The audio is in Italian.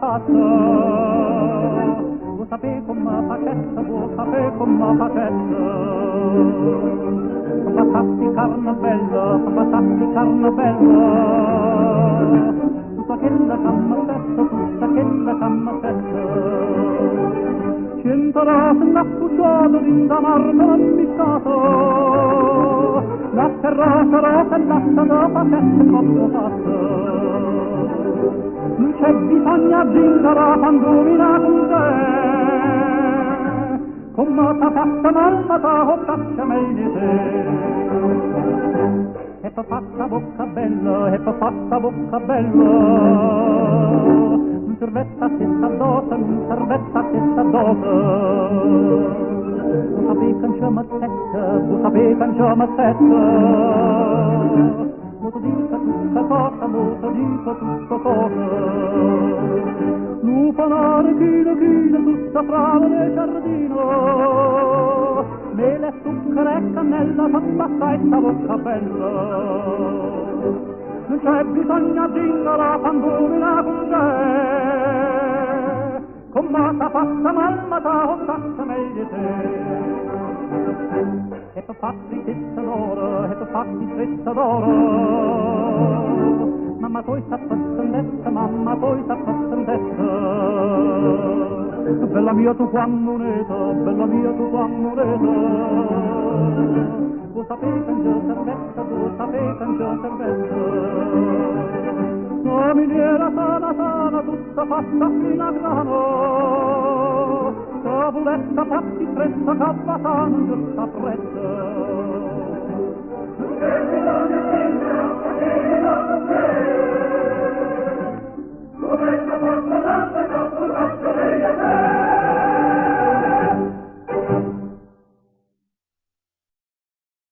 fatta, vuoi sapere come facetta, vuoi sapere come facetta. Passati carne bella, passati carne bella, tutta quella cammasetta, tutta quella cammasetta. Cento rose n'appucciato in da marmo ambiscato, latte rosa, rosa e latte da facette troppo fatta. Non c'è bisogno di zingara quando mina con te, come t'ha fatta mamma t'ha faccia meglio di te. E per fatta bocca bella, e per fatta bocca bella, non servetta questa dose, non servetta questa dose. Vuoi sapere che c'è mazzetta, vuoi sapere che c'è mazzetta, mo ti dico tutta cosa, mo ti dico tutta cosa. Lupanare chino chino, tutta frava del giardino, mele, zucchero e cannella, t'abbassa e sta bocca bella. Non c'è bisogno di zingara quando mina con te, come t'ha fatta mamma t'ha fatta meglio di te. E per fatti testa d'oro, e per fatti testa d'oro, mamma poi sta passandetta, mamma poi sta passandetta. Bella mia tu quando un'eta, bella mia tu quando un'eta, vuoi sapere che c'è servetta, vuoi sapere che c'è servetta. La miniera sana sana, tutta fatta fino a grano, tavoletta fatti stretta, cappa sana, giusta fretta.